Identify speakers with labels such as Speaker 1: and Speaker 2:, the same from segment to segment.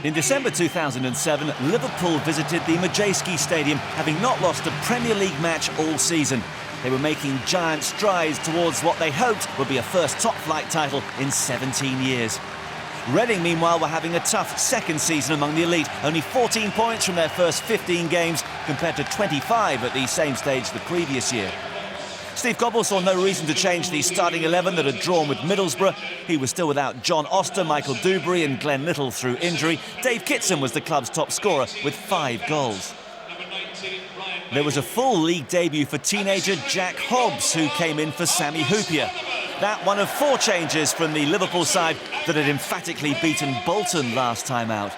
Speaker 1: In December 2007, Liverpool visited the Madejski Stadium, having not lost a Premier League match all season. They were making giant strides towards what they hoped would be a first top-flight title in 17 years. Reading, meanwhile, were having a tough second season among the elite. Only 14 points from their first 15 games, compared to 25 at the same stage the previous year. Steve Coppell saw no reason to change the starting 11 that had drawn with Middlesbrough. He was still without John Oster, Michael Dewberry and Glenn Little through injury. Dave Kitson was the club's top scorer with 5 goals. There was a full league debut for teenager Jack Hobbs, who came in for Sami Hyypiä. That one of 4 changes from the Liverpool side that had emphatically beaten Bolton last time out.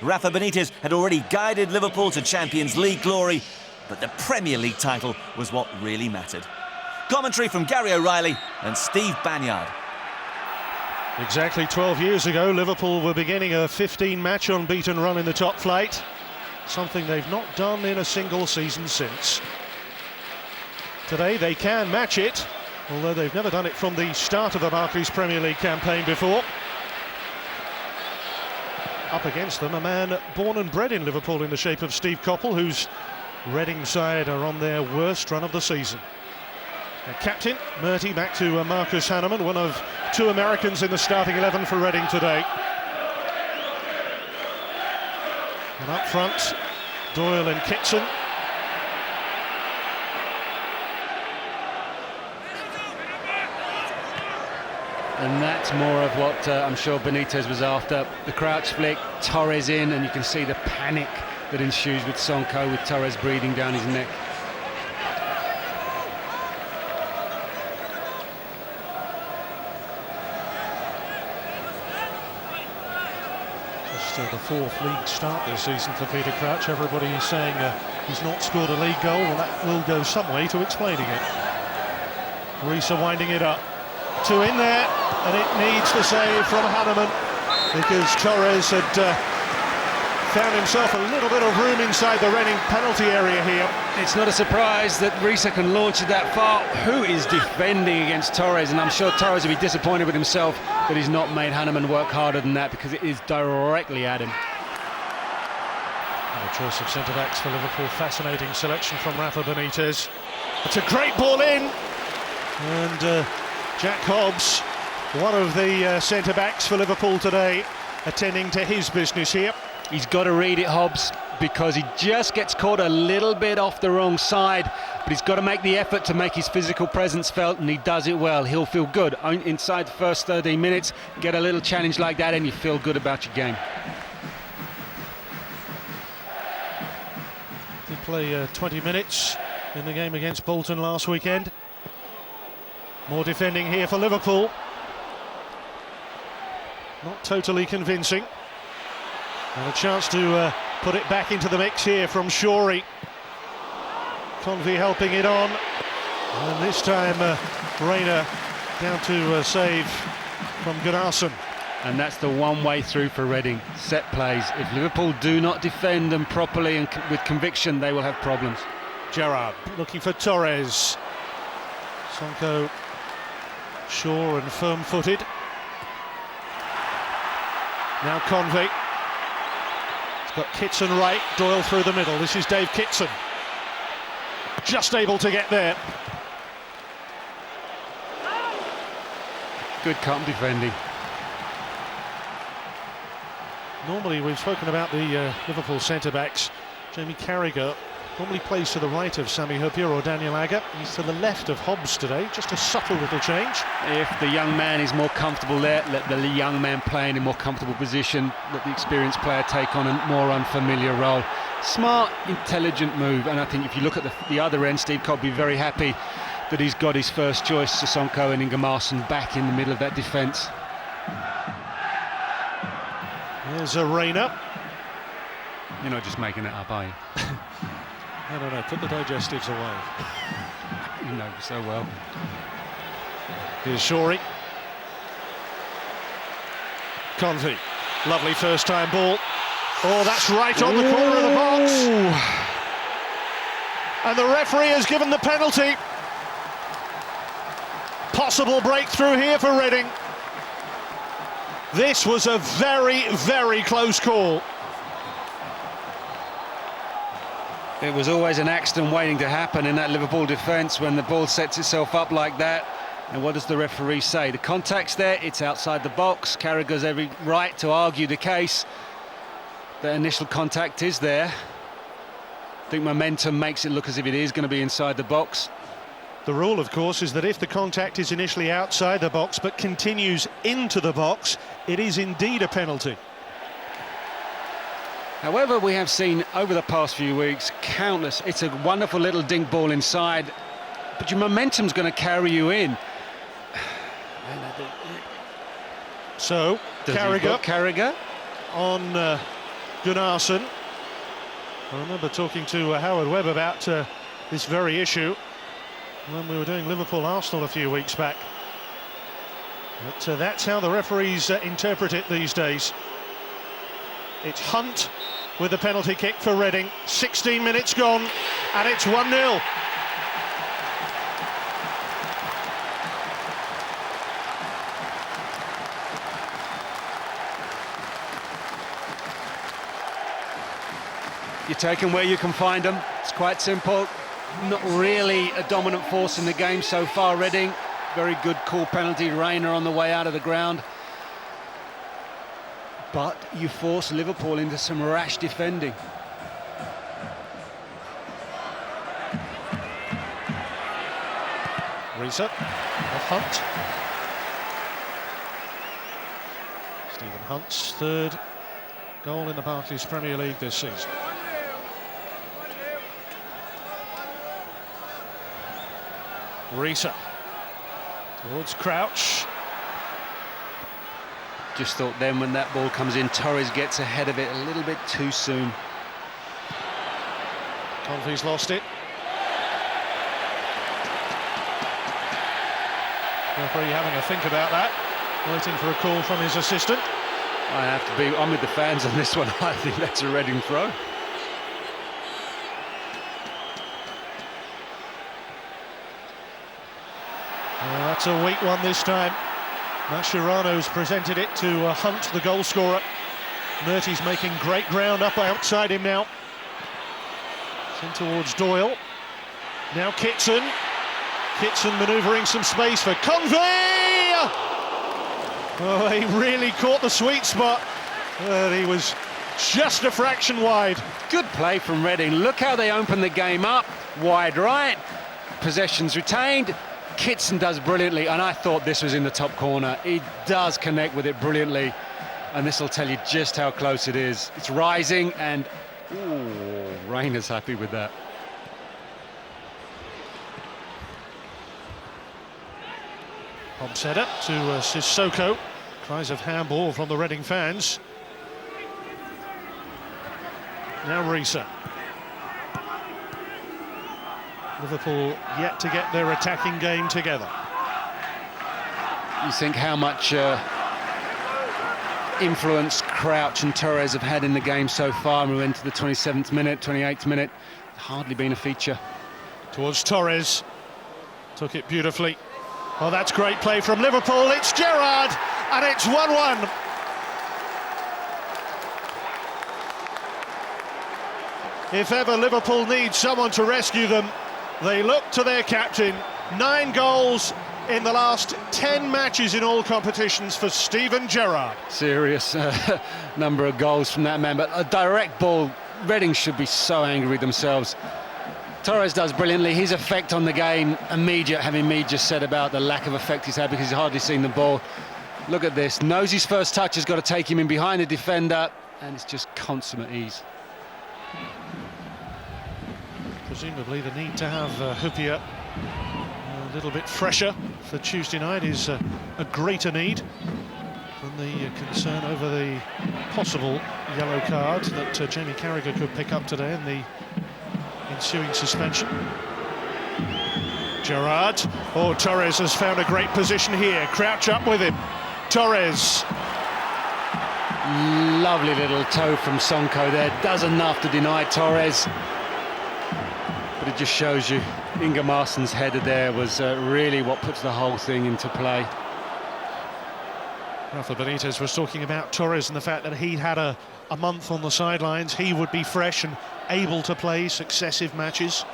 Speaker 1: Rafa Benitez had already guided Liverpool to Champions League glory, but the Premier League title was what really mattered. Commentary from Gary O'Reilly and Steve Banyard.
Speaker 2: Exactly 12 years ago, Liverpool were beginning a 15-match unbeaten run in the top flight, something they've not done in a single season since. Today they can match it, although they've never done it from the start of the Barclays Premier League campaign before. Up against them, a man born and bred in Liverpool in the shape of Steve Coppell, whose Reading side are on their worst run of the season. Their captain, Murty, back to Marcus Hanneman, one of 2 Americans in the starting 11 for Reading today. And up front, Doyle and Kitson.
Speaker 3: And that's more of what I'm sure Benitez was after. The crouch flick, Torres in, and you can see the panic that ensues with Sonko, with Torres breathing down his neck.
Speaker 2: Just the 4th league start this season for Peter Crouch. Everybody is saying he's not scored a league goal. Well, that will go some way to explaining it. Rees are winding it up. 2 in there, and it needs the save from Hanneman, because Torres had found himself a little bit of room inside the Reading penalty area here.
Speaker 3: It's not a surprise that Risa can launch it that far. Who is defending against Torres? And I'm sure Torres will be disappointed with himself that he's not made Hanneman work harder than that, because it is directly at him.
Speaker 2: And a choice of centre-backs for Liverpool. Fascinating selection from Rafa Benitez. It's a great ball in, and Jack Hobbs, one of the centre-backs for Liverpool today, attending to his business here.
Speaker 3: He's got to read it, Hobbs, because he just gets caught a little bit off the wrong side, but he's got to make the effort to make his physical presence felt, and he does it well. He'll feel good inside the first 13 minutes. Get a little challenge like that and you feel good about your game.
Speaker 2: Did play 20 minutes in the game against Bolton last weekend. More defending here for Liverpool. Not totally convincing. And a chance to put it back into the mix here from Shorey. Convey helping it on. And this time Rayner down to save from Gunnarsson.
Speaker 3: And that's the one way through for Reading. Set plays. If Liverpool do not defend them properly and with conviction, they will have problems.
Speaker 2: Gerrard looking for Torres. Sonko, sure and firm-footed. Now Convey. Got Kitson right, Doyle through the middle. This is Dave Kitson. Just able to get there.
Speaker 3: Good calm defending.
Speaker 2: Normally, we've spoken about the Liverpool centre-backs. Jamie Carragher normally plays to the right of Sami Hyypiä or Daniel Agger. He's to the left of Hobbs today. Just a subtle little change.
Speaker 3: If the young man is more comfortable there, let the young man play in a more comfortable position. Let the experienced player take on a more unfamiliar role. Smart, intelligent move. And I think if you look at the other end, Steve Cobb will be very happy that he's got his first choice, Sonko and Gunnarsson, back in the middle of that defence.
Speaker 2: There's a Rayner.
Speaker 3: You're not just making it up, are you?
Speaker 2: No, put the digestives away.
Speaker 3: You know so well.
Speaker 2: Here's Shorey. Convey. Lovely first-time ball. Oh, that's right on the corner of the box. And the referee has given the penalty. Possible breakthrough here for Reading. This was a very, very close call.
Speaker 3: It was always an accident waiting to happen in that Liverpool defence when the ball sets itself up like that. And what does the referee say? The contact's there, it's outside the box. Carragher's every right to argue the case. The initial contact is there. I think momentum makes it look as if it is going to be inside the box.
Speaker 2: The rule, of course, is that if the contact is initially outside the box but continues into the box, it is indeed a penalty.
Speaker 3: However, we have seen over the past few weeks countless. It's a wonderful little dink ball inside, but your momentum's going to carry you in.
Speaker 2: So, Carragher on Gunnarsson. I remember talking to Howard Webb about this very issue when we were doing Liverpool-Arsenal a few weeks back. But that's how the referees interpret it these days. It's Hunt with the penalty kick for Reading. 16 minutes gone, and it's 1-0.
Speaker 3: You take them where you can find them. It's quite simple. Not really a dominant force in the game so far, Reading. Very good, cool penalty. Rayner on the way out of the ground. But you force Liverpool into some rash defending.
Speaker 2: Risa of Hunt. Stephen Hunt's third goal in the Barclays Premier League this season. Risa towards Crouch.
Speaker 3: Just thought then when that ball comes in, Torres gets ahead of it a little bit too soon.
Speaker 2: Convey's lost it. Referee having a think about that, waiting for a call from his assistant.
Speaker 3: I'm with the fans on this one. I think that's a Reading throw.
Speaker 2: That's a weak one this time. Mascherano's presented it to Hunt, the goal scorer. Murty's making great ground up outside him now. Sent towards Doyle. Now Kitson. Kitson manoeuvring some space for Convey! Oh, he really caught the sweet spot. He was just a fraction wide.
Speaker 3: Good play from Reading. Look how they open the game up. Wide right. Possession's retained. Kitson does brilliantly, and I thought this was in the top corner. He does connect with it brilliantly, and this will tell you just how close it is. It's rising, and Rayner's happy with that.
Speaker 2: Pomseda to Sissoko. Cries of handball from the Reading fans. Now Risa. Liverpool yet to get their attacking game together.
Speaker 3: You think how much influence Crouch and Torres have had in the game so far, and we went to the 27th minute, 28th minute. Hardly been a feature.
Speaker 2: Towards Torres. Took it beautifully. Oh, that's great play from Liverpool. It's Gerrard, and it's 1-1. If ever Liverpool needs someone to rescue them, they look to their captain. 9 goals in the last 10 matches in all competitions for Steven Gerrard.
Speaker 3: Serious number of goals from that man, but a direct ball. Reading should be so angry with themselves. Torres does brilliantly. His effect on the game, immediate, having me just said about the lack of effect he's had because he's hardly seen the ball. Look at this. Knows his first touch has got to take him in behind the defender, and it's just consummate ease.
Speaker 2: Presumably the need to have Hyypiä a little bit fresher for Tuesday night is a greater need than the concern over the possible yellow card that Jamie Carragher could pick up today in the ensuing suspension. Gerrard. Oh, Torres has found a great position here. Crouch up with him. Torres.
Speaker 3: Lovely little toe from Sonko there. Does enough to deny Torres. But it just shows you Inga Marsson's header there was really what puts the whole thing into play.
Speaker 2: Rafa Benitez was talking about Torres and the fact that he'd had a month on the sidelines. He would be fresh and able to play successive matches.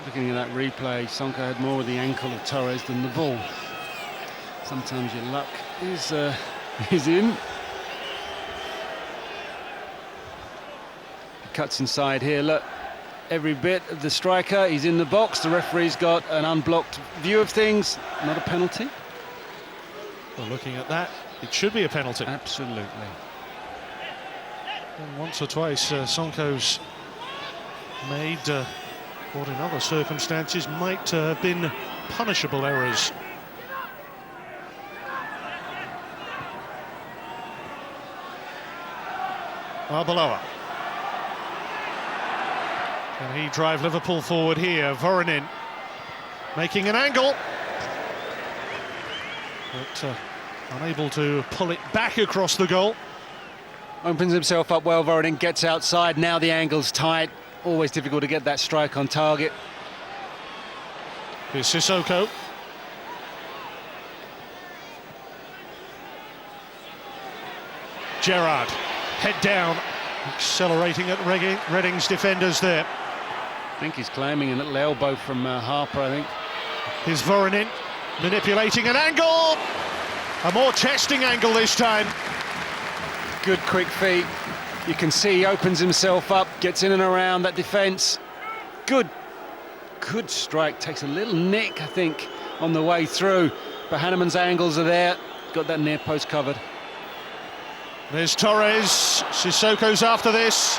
Speaker 3: Looking at that replay, Sonko had more with the ankle of Torres than the ball. Sometimes your luck is in. Cuts inside here, look. Every bit of the striker, he's in the box. The referee's got an unblocked view of things. Not a penalty.
Speaker 2: Well, looking at that, it should be a penalty.
Speaker 3: Absolutely.
Speaker 2: And once or twice, Sonko's made what in other circumstances might have been punishable errors. Arbeloa. Can he drive Liverpool forward here? Voronin making an angle, but unable to pull it back across the goal.
Speaker 3: Opens himself up well, Voronin gets outside, now the angle's tight. Always difficult to get that strike on target.
Speaker 2: Here's Sissoko. Gerrard, head down, accelerating at Reading's defenders there.
Speaker 3: I think he's claiming a little elbow from Harper, I think.
Speaker 2: Here's Voronin, manipulating an angle! A more testing angle this time.
Speaker 3: Good quick feet. You can see he opens himself up, gets in and around that defence. Good strike, takes a little nick, I think, on the way through. But Hanneman's angles are there, got that near post covered.
Speaker 2: There's Torres, Sissoko's after this.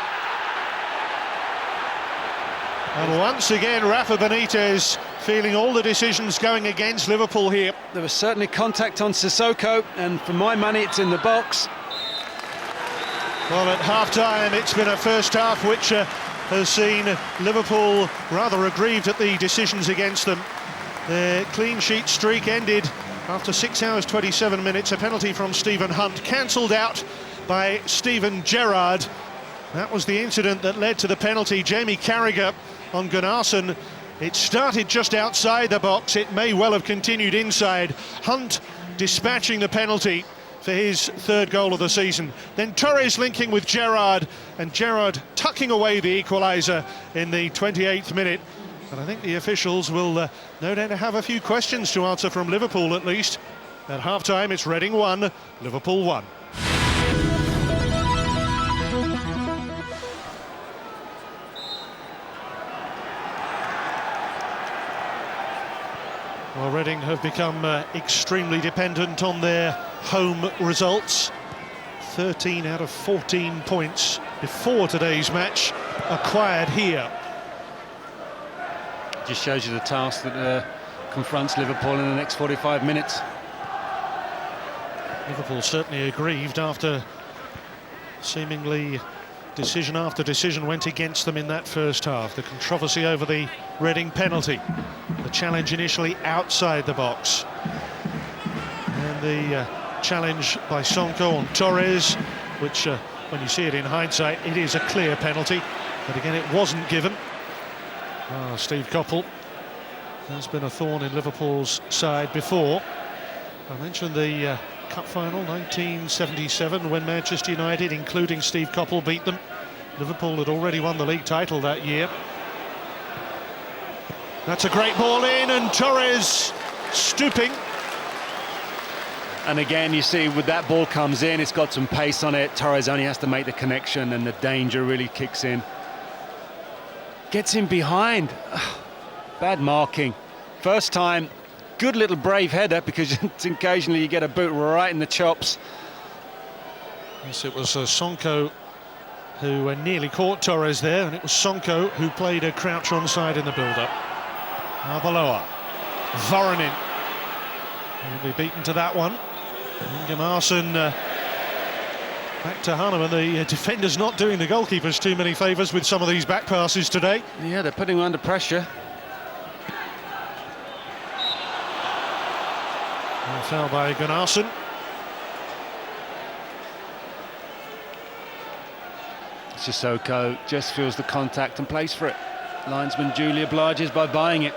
Speaker 2: And once again, Rafa Benitez feeling all the decisions going against Liverpool here.
Speaker 3: There was certainly contact on Sissoko, and for my money, it's in the box.
Speaker 2: Well, at half-time, it's been a first half which has seen Liverpool rather aggrieved at the decisions against them. Their clean sheet streak ended after 6 hours, 27 minutes. A penalty from Stephen Hunt, cancelled out by Steven Gerrard. That was the incident that led to the penalty. Jamie Carragher on Gunnarsson. It started just outside the box. It may well have continued inside. Hunt dispatching the penalty for his third goal of the season. Then Torres linking with Gerrard, and Gerrard tucking away the equaliser in the 28th minute. And I think the officials will no doubt have a few questions to answer from Liverpool at least. At half-time, it's Reading 1, Liverpool 1. Well, Reading have become extremely dependent on their home results. 13 out of 14 points before today's match acquired here.
Speaker 3: Just shows you the task that confronts Liverpool in the next 45 minutes.
Speaker 2: Liverpool certainly aggrieved after seemingly decision after decision went against them in that first half. The controversy over the Reading penalty, the challenge initially outside the box, and the challenge by Sonko on Torres, which when you see it in hindsight, it is a clear penalty, but again it wasn't given. Steve Coppell has been a thorn in Liverpool's side before. I mentioned the Cup final 1977 when Manchester United, including Steve Coppell, beat them. Liverpool had already won the league title that year. That's a great ball in, and Torres stooping.
Speaker 3: And again, you see, with that ball comes in, it's got some pace on it. Torres only has to make the connection, and the danger really kicks in. Gets in behind. Bad marking. First time, good little brave header, because occasionally you get a boot right in the chops.
Speaker 2: Yes, it was Sonko who nearly caught Torres there, and it was Sonko who played a crouch onside in the build-up. Arbeloa, Voronin will be beaten to that one. Gunnarsson back to Hanneman. The defender's not doing the goalkeepers too many favours with some of these back passes today.
Speaker 3: Yeah, they're putting him under pressure.
Speaker 2: A foul by Gunnarsson.
Speaker 3: Sissoko just feels the contact and plays for it. Linesman duly obliges by buying it.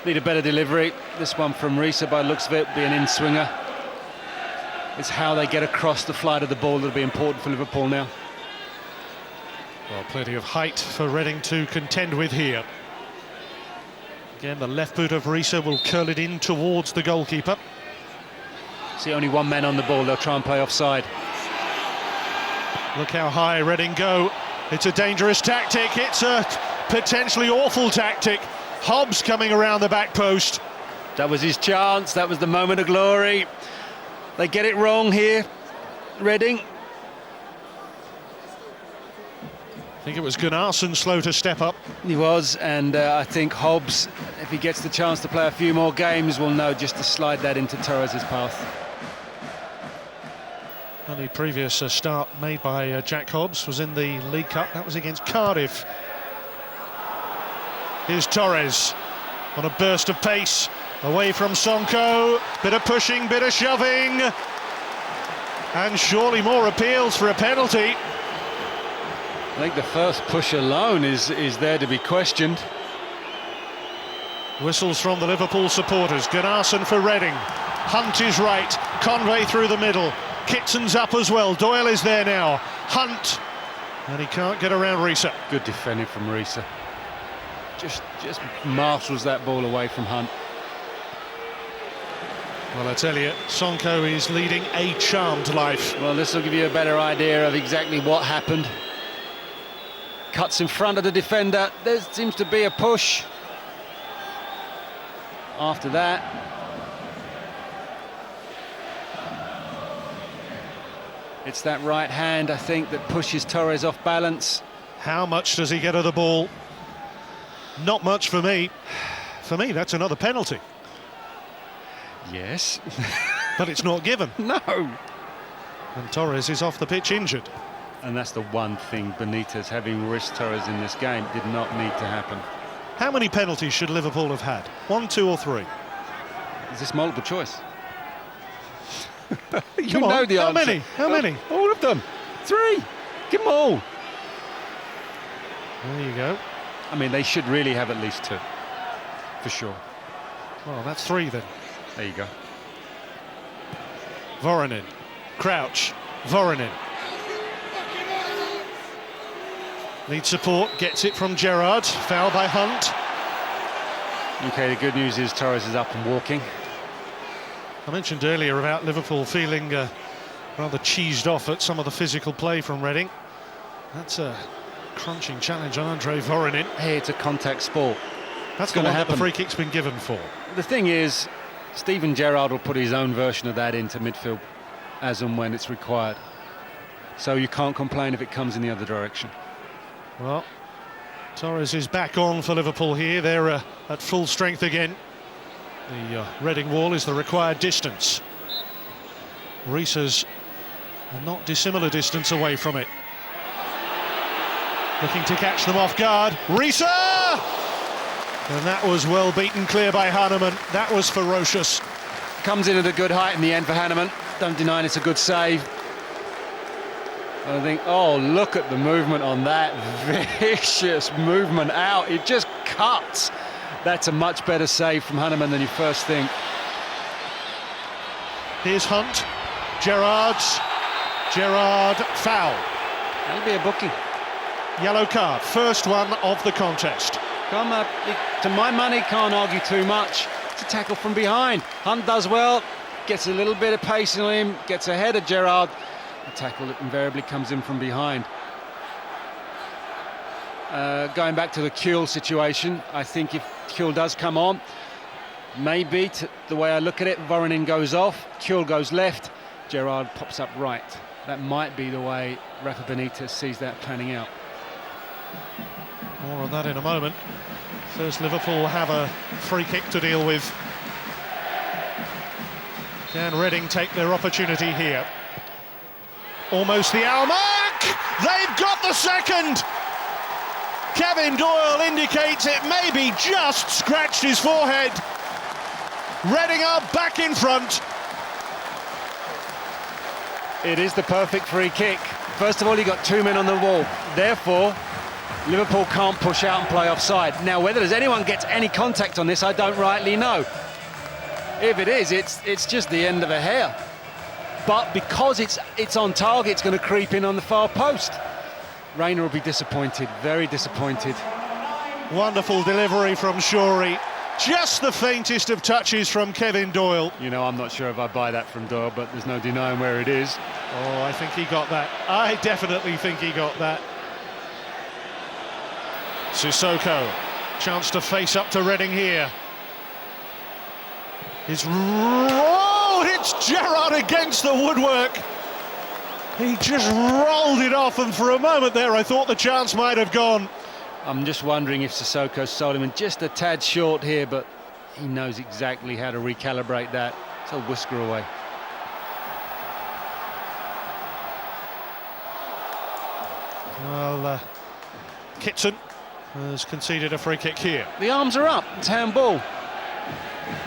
Speaker 3: Need a better delivery. This one from Risa, by the looks of it, be an in-swinger. It's how they get across the flight of the ball that'll be important for Liverpool now.
Speaker 2: Well, plenty of height for Reading to contend with here. Again, the left boot of Risa will curl it in towards the goalkeeper.
Speaker 3: See, only one man on the ball. They'll try and play offside.
Speaker 2: Look how high Reading go. It's a dangerous tactic. It's a potentially awful tactic. Hobbs coming around the back post.
Speaker 3: That was his chance. That was the moment of glory. They get it wrong here, Reading.
Speaker 2: I think it was Gunnarsson slow to step up.
Speaker 3: He was, and I think Hobbs, if he gets the chance to play a few more games, will know just to slide that into Torres' path.
Speaker 2: Only previous start made by Jack Hobbs was in the League Cup. That was against Cardiff. Here's Torres on a burst of pace, away from Sonko. Bit of pushing, bit of shoving. And surely more appeals for a penalty.
Speaker 3: I think the first push alone is there to be questioned.
Speaker 2: Whistles from the Liverpool supporters. Gunnarsson for Reading. Hunt is right. Conway through the middle. Kitson's up as well. Doyle is there now. Hunt. And he can't get around Risa.
Speaker 3: Good defending from Risa. Just marshals that ball away from Hunt.
Speaker 2: Well, I tell you, Sonko is leading a charmed life.
Speaker 3: Well, this will give you a better idea of exactly what happened. Cuts in front of the defender. There seems to be a push. After that, it's that right hand, I think, that pushes Torres off balance.
Speaker 2: How much does he get of the ball? Not much for me. For me, that's another penalty.
Speaker 3: Yes.
Speaker 2: But it's not given.
Speaker 3: No.
Speaker 2: And Torres is off the pitch injured.
Speaker 3: And that's the one thing Benitez, having risked Torres in this game, did not need to happen.
Speaker 2: How many penalties should Liverpool have had? 1, 2 or 3?
Speaker 3: Is this multiple choice? You
Speaker 2: Come
Speaker 3: know
Speaker 2: on.
Speaker 3: the
Speaker 2: How
Speaker 3: answer.
Speaker 2: many? How many?
Speaker 3: All of them. 3. Give them all.
Speaker 2: There you go.
Speaker 3: I mean, they should really have at least 2. For sure.
Speaker 2: Well, that's 3 then.
Speaker 3: There you go.
Speaker 2: Voronin. Crouch. Voronin. Needs support. Gets it from Gerrard. Foul by Hunt.
Speaker 3: Okay, the good news is Torres is up and walking.
Speaker 2: I mentioned earlier about Liverpool feeling rather cheesed off at some of the physical play from Reading. That's a crunching challenge on Andre Voronin.
Speaker 3: Hey, it's a contact sport.
Speaker 2: That's
Speaker 3: going to
Speaker 2: the
Speaker 3: happen.
Speaker 2: The free kick's been given for.
Speaker 3: The thing is, Steven Gerrard will put his own version of that into midfield as and when it's required. So you can't complain if it comes in the other direction.
Speaker 2: Well, Torres is back on for Liverpool here. They're at full strength again. The Reading wall is the required distance. Risa's a not dissimilar distance away from it. Looking to catch them off guard. Risa! And that was well beaten clear by Hannemann. That was ferocious.
Speaker 3: Comes in at a good height in the end for Hannemann. Don't deny it's a good save. I think, oh, look at the movement on that. Vicious movement out. It just cuts. That's a much better save from Hannemann than you first think.
Speaker 2: Here's Hunt. Gerrard, foul.
Speaker 3: That'll be a booking.
Speaker 2: Yellow card, first one of the contest.
Speaker 3: Come up, to my money, can't argue too much. It's a tackle from behind. Hunt does well, gets a little bit of pace in him, gets ahead of Gerrard. A tackle that invariably comes in from behind. Going back to the Kuehl situation, I think if Kuehl does come on, maybe, the way I look at it, Voronin goes off, Kuehl goes left, Gerrard pops up right. That might be the way Rafa Benitez sees that planning out.
Speaker 2: More on that in a moment. First, Liverpool have a free kick to deal with. Can Reading take their opportunity here? Almost the hour mark! They've got the second! Kevin Doyle indicates it maybe just scratched his forehead. Reading are back in front.
Speaker 3: It is the perfect free kick. First of all, you got 2 men on the wall. Therefore, Liverpool can't push out and play offside. Now, whether there's anyone gets any contact on this, I don't rightly know. If it is, it's just the end of a hair. But because it's on target, it's going to creep in on the far post. Reina will be disappointed, very disappointed.
Speaker 2: Wonderful delivery from Shorey. Just the faintest of touches from Kevin Doyle.
Speaker 3: You know, I'm not sure if I buy that from Doyle, but there's no denying where it is.
Speaker 2: Oh, I think he got that. I definitely think he got that. Sissoko, chance to face up to Reading here. It's Gerrard against the woodwork. He just rolled it off, and for a moment there I thought the chance might have gone.
Speaker 3: I'm just wondering if Sissoko sold him just a tad short here, but he knows exactly how to recalibrate that. It's a whisker away.
Speaker 2: Well, Kitson has conceded a free kick here.
Speaker 3: The arms are up, it's handball.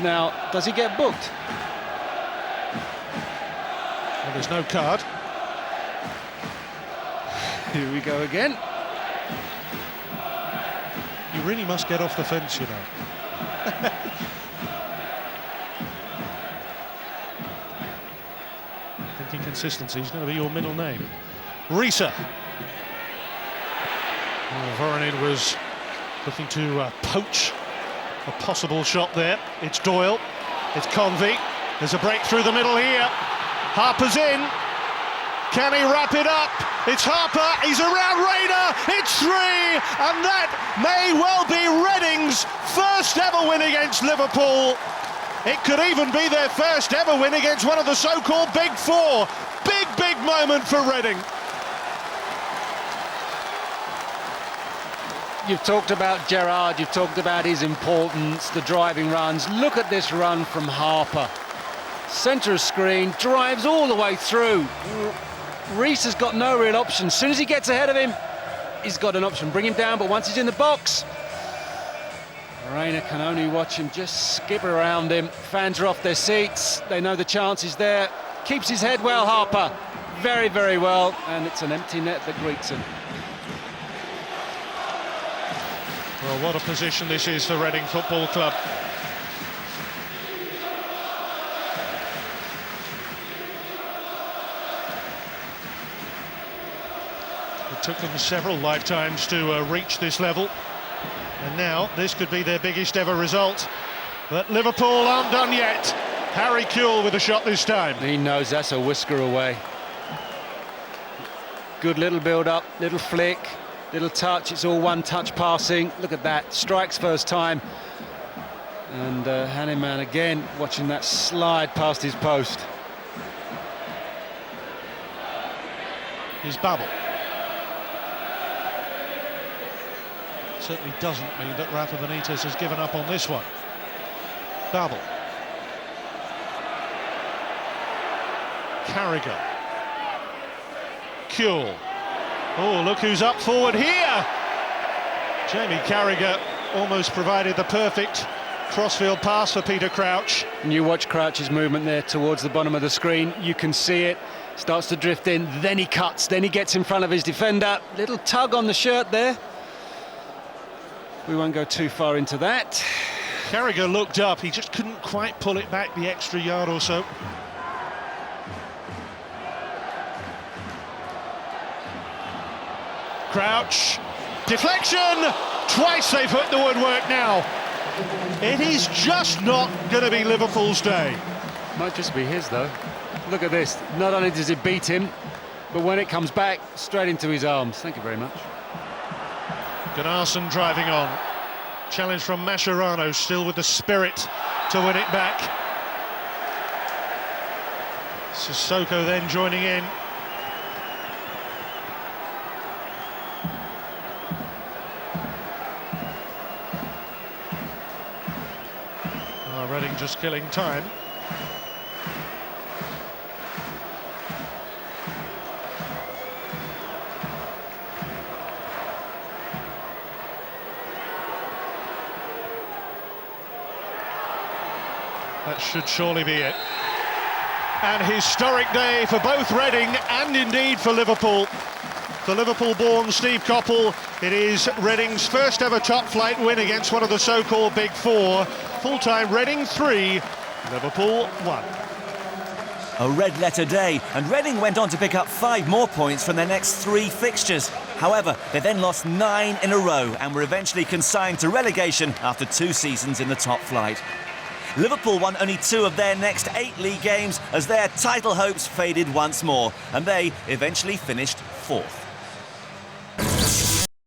Speaker 3: Now, does he get booked?
Speaker 2: Well, there's no card.
Speaker 3: Here we go again.
Speaker 2: You really must get off the fence, you know. Thinking consistency is going to be your middle name. Risa. Voronin was looking to poach a possible shot there. It's Doyle. It's Convey. There's a break through the middle here. Harper's in. Can he wrap it up? It's Harper, he's around Reina, it's 3, and that may well be Reading's first ever win against Liverpool. It could even be their first ever win against one of the so-called Big Four. Big moment for Reading.
Speaker 3: You've talked about Gerrard, you've talked about his importance, the driving runs. Look at this run from Harper. Centre of screen, drives all the way through. Reese has got no real option. As soon as he gets ahead of him, he's got an option. Bring him down, but once he's in the box, Reina can only watch him just skip around him. Fans are off their seats. They know the chance is there. Keeps his head well, Harper. Very, very well. And it's an empty net that greets him.
Speaker 2: Well, what a position this is for Reading Football Club. It took them several lifetimes to reach this level, and now this could be their biggest ever result. But Liverpool aren't done yet. Harry Kewell with a shot this time.
Speaker 3: He knows that's a whisker away. Good little build-up, little flick, little touch. It's all one-touch passing. Look at that, strikes first time. And Hanneman again watching that slide past his post.
Speaker 2: Here's Babel. Certainly doesn't mean that Rafa Benitez has given up on this one. Babel. Carragher. Kewell. Oh, look who's up forward here! Jamie Carragher almost provided the perfect crossfield pass for Peter Crouch.
Speaker 3: And you watch Crouch's movement there towards the bottom of the screen. You can see it. Starts to drift in, then he cuts, then he gets in front of his defender. Little tug on the shirt there. We won't go too far into that.
Speaker 2: Carragher looked up, he just couldn't quite pull it back the extra yard or so. Crouch, deflection! Twice they've hit the woodwork now. It is just not going to be Liverpool's day.
Speaker 3: Might just be his though. Look at this, not only does it beat him, but when it comes back, straight into his arms. Thank you very much.
Speaker 2: Gunnarsson driving on. Challenge from Mascherano, still with the spirit to win it back. Sissoko then joining in. Reading just killing time. That should surely be it. An historic day for both Reading and indeed for Liverpool. for Liverpool-born Steve Coppell. It is Reading's first ever top-flight win against one of the so-called Big Four. Full-time Reading 3, Liverpool 1.
Speaker 1: A red-letter day, and Reading went on to pick up 5 more points from their next 3 fixtures. However, they then lost 9 in a row and were eventually consigned to relegation after 2 seasons in the top flight. Liverpool won only 2 of their next 8 league games as their title hopes faded once more, and they eventually finished 4th.